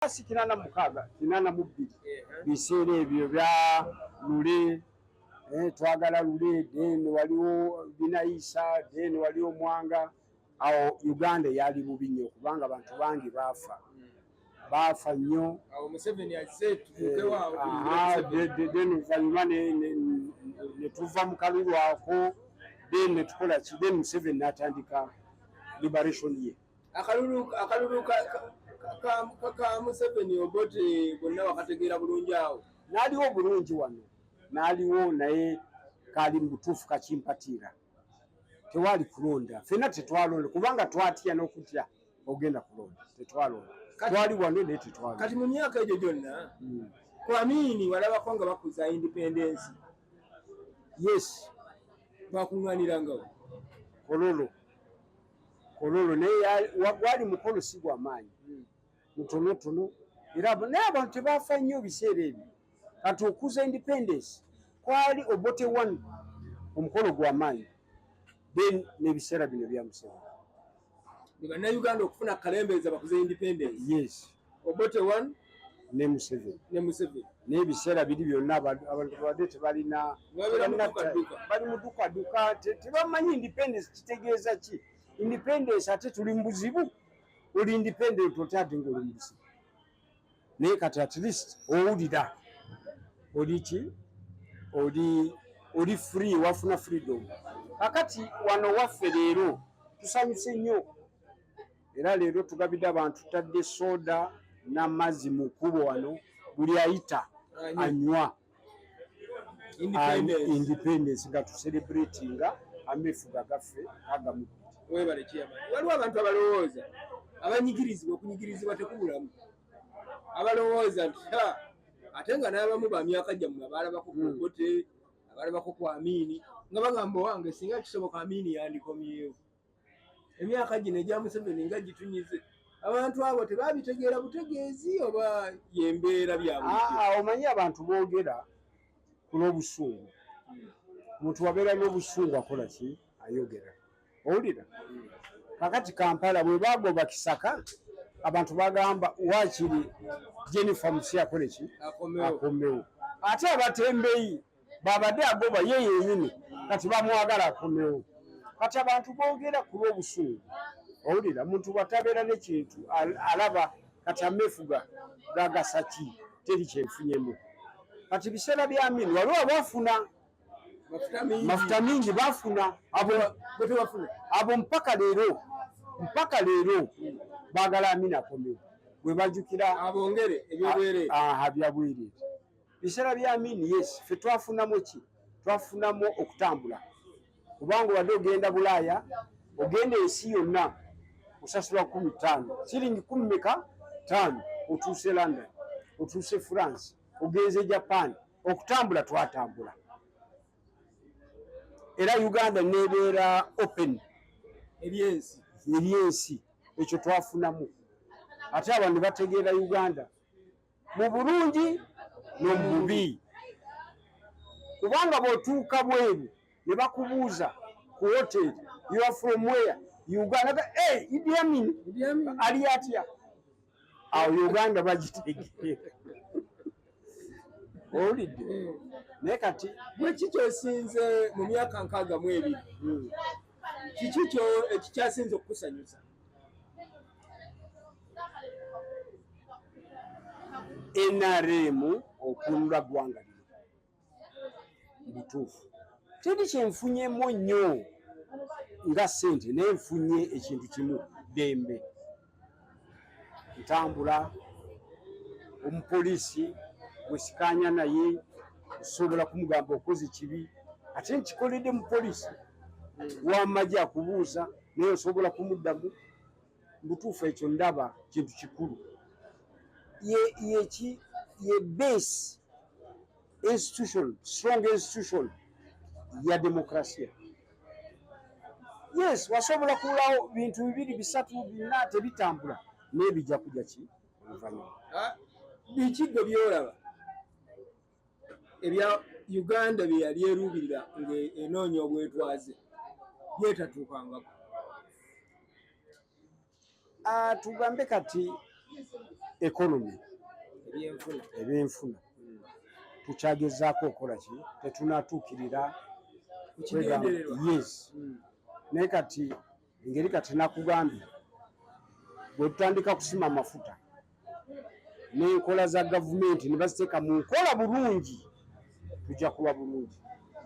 Asi 86 biseera ebyo bya lule twagala lule then waliwo binaisa then waliwo mwanga awo Uganda yali bubi nnyo kubanga abantu bangi baafa nnyo awo Museveni azze tukewa then oluvannyuma ne tuva mu kalulu ako then ne tukola ki then Museveni n'atandika liberation ye akalulu ka Museveni Obote bonna wakategeera bulungi awo n'aliwo bulungi wano n'aliwo naye kali mu butuufu kakimpatiira tewali kulonda ffenna tetwalonda kubanga twatya n'okutya ogenda kulonda tetwalonda twali wano naye tetwalonda kati mu myaka egyo gyonna Kwamini walabako nga bakuza independence yes bakuŋŋaanirangawo kololo naye wali mukolo si gw'amaanyi mutonotono era naye abantu tebaafa nnyo biseera ebyo kati okuza independence kwali Obote 1 omukolo gw'amaanyi then n'ebiseera bino bya Museveni bannayuganda okufuna kalembeeza bakuze independence yes Obote 1 ne Museveni n'ebiseera biri byonna abantu badde tebalina bali mu ddukaduka tebamanyi independence kitegeeza ki independence ate tuli mu buzibu oli independent otate ng'oli mu buzibu naye kati at least owulira oli ki oli free wafuna freedom kakati wano waffe leero tusanyuse nnyo era leero tugabidde abantu tutadde soda n'amazzi mu kkubo wano buli ayita anywa independence nga tucelebratinga ameefuga gaffe agamu webale kiyamani waliwo abantu abalowooza abanyigirizibwa okunyigirizibwa tekubulamu abalowooza nti ate nga n'abamu bamyaka gyammwe abalabako ku Obote abalabako ku Amini nga bagamba owange singa kisoboka Amini yandikomyewo emyaka gino egya Museveni nga gitunyize abantu abo tebabitegeera butegeezi oba yembeera byabwe omanyi abantu boogera ku lw'obusungu omuntu wabeera n'obusungu akola ki ayogera owulira kakati Kampala bwe bagoba Kisaka abantu bagamba waakiri Jennifer Musi akole ki akomewo ate abatembeyi babadde agoba ye yennyini kati bamwagala akomewo kati abantu boogera ku lw'obusungu owulira muntu bwatabeera n'ekintu alaba kati ameefuga gagasa ki teri kyenfunyemu kati biseera bya Amini waliwo abafuna mafuta mingi bafuna abo mpaka leero baagala Amini akomewo bwe bajjukira abongere byabwereere biseera bya Amini yes ffe twafunamu ki twafunamu okutambula kubanga wadde ogenda Bulaaya ogenda ensi yonna osasula 15 siringi 15 otuuse London otuuse France ogenze Japan okutambula twatambula era Uganda nebeera open eryensi ekyo twafunamu ate abantu bategeera Uganda mu bulungi n'omububi kubanga bw'otuuka bweru ne bakubuuza ku hoteli you are from where Uganda Idi Amin ali atya awo Uganda bagitegeera owulidde naye kati bwe kikyosinze mu myaka 62 kiki kyo ekikyasinze okukusanyusa NRM okunula ggwanga lino butuufu teri kyenfunyemu nnyo nga ssente naye nfunye ekintu kimu ddembe ntambula omupoliisi bwesikanya naye osobola kumugamba okoze kibi ate nkikoledde mu poliisi w'amagye akubuuza naye osobola kumuddamu butuufu ekyo ndaba kintu kikulu ye base institution strong institution ya demokrasia yes wasobola kulawo bintu bibiri bisatu bina tebitambula naye bijja kujja ki oluvannyuma bikiggo byolaba ebya Uganda bye yali eruubirira ng'enoonya obwetwaze byetatuukangako tugambe kati economy ebyenfuna tukyagezaako okukola ki tetunatuukirira yes naye kati engeri kati nakugambye bwe tutandika kusima amafuta n'enkola za gavumenti ne baziteeka mu nkola bulungi tujja kuba bulungi.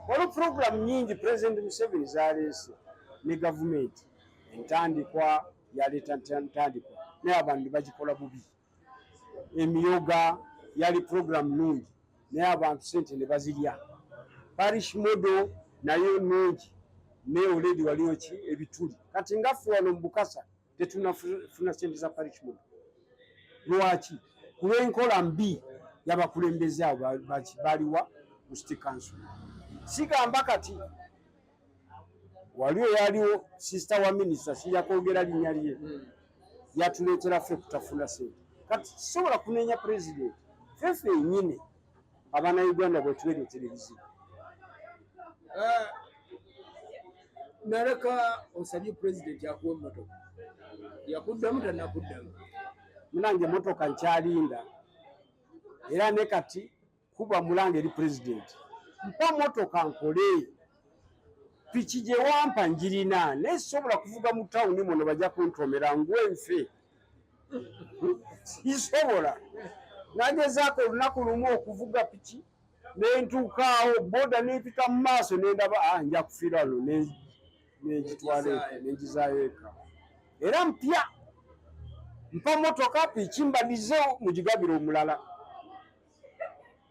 Waliwo puroguramu nyingi President Museveni zaleese ne gavumenti entandikwa yaleeta ntandikwa naye abantu bagikola bubi. Emyooga yali puroguramu nungi naye abantu sente ne bazirya. Parish model nayo nungi naye oledi waliwo ki ebituli kati ngaffe wano mu Bukasa tetunafuna sente za parish model. Lwaki? Kulw'enkola mbi y'abakulembeze abo baliwa mu city council. Sigamba kati waliwo yaliwo sister wa minister sijja kwogera linnya lye yatuleetera ffe kutafuna sente kati sobola kunenya president feffe yennyini Abannayuganda bwe tuweereetera ebizibu. Naleka osabye president akuwa emmotoka yakuddamu tannakuddamu. Munange emmotoka nkyalinda era ne kati kuba mulange eri president mpa mmotoka nkole piki gye wampa njirina naye sobola kuvuga mu tawuni muno bajja kuntomera ngwenfe sisobola. Nagezaako olunaku lumu okuvuga piki nentuukaawo boda nepita mu maaso nendaba nja kufiira wano negitwala negizaayo eka era mpya. Mpa motoka piki mbadize mugigabira omulala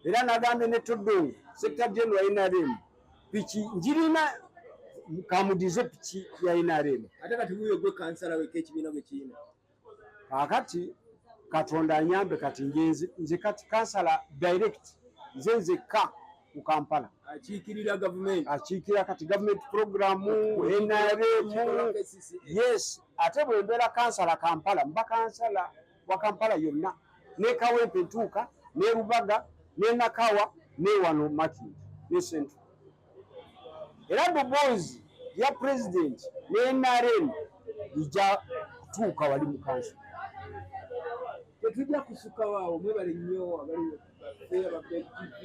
era nagambye ne Todongo sector general NRM piki njirina kamudize piki ya NRM. Ate kati buyo gwe kansala weke ekibiina bwe kiina kakati Katonda anyambe kati nze kati kansala direct nze ka mu Kampala akiikirira government akiikira kati government program NRM yes. Ate bwe mbeera kansala Kampala mba kansala wa Kampala yonna ne Kawempe ntuuka ne Rubaga ne Nakawa ne wano Makindi ne Central era ddoboozi ya president ne NRM lijja kutuuka wali mu kansala. Tetujja kusukawo mwebale nnyo abali baffe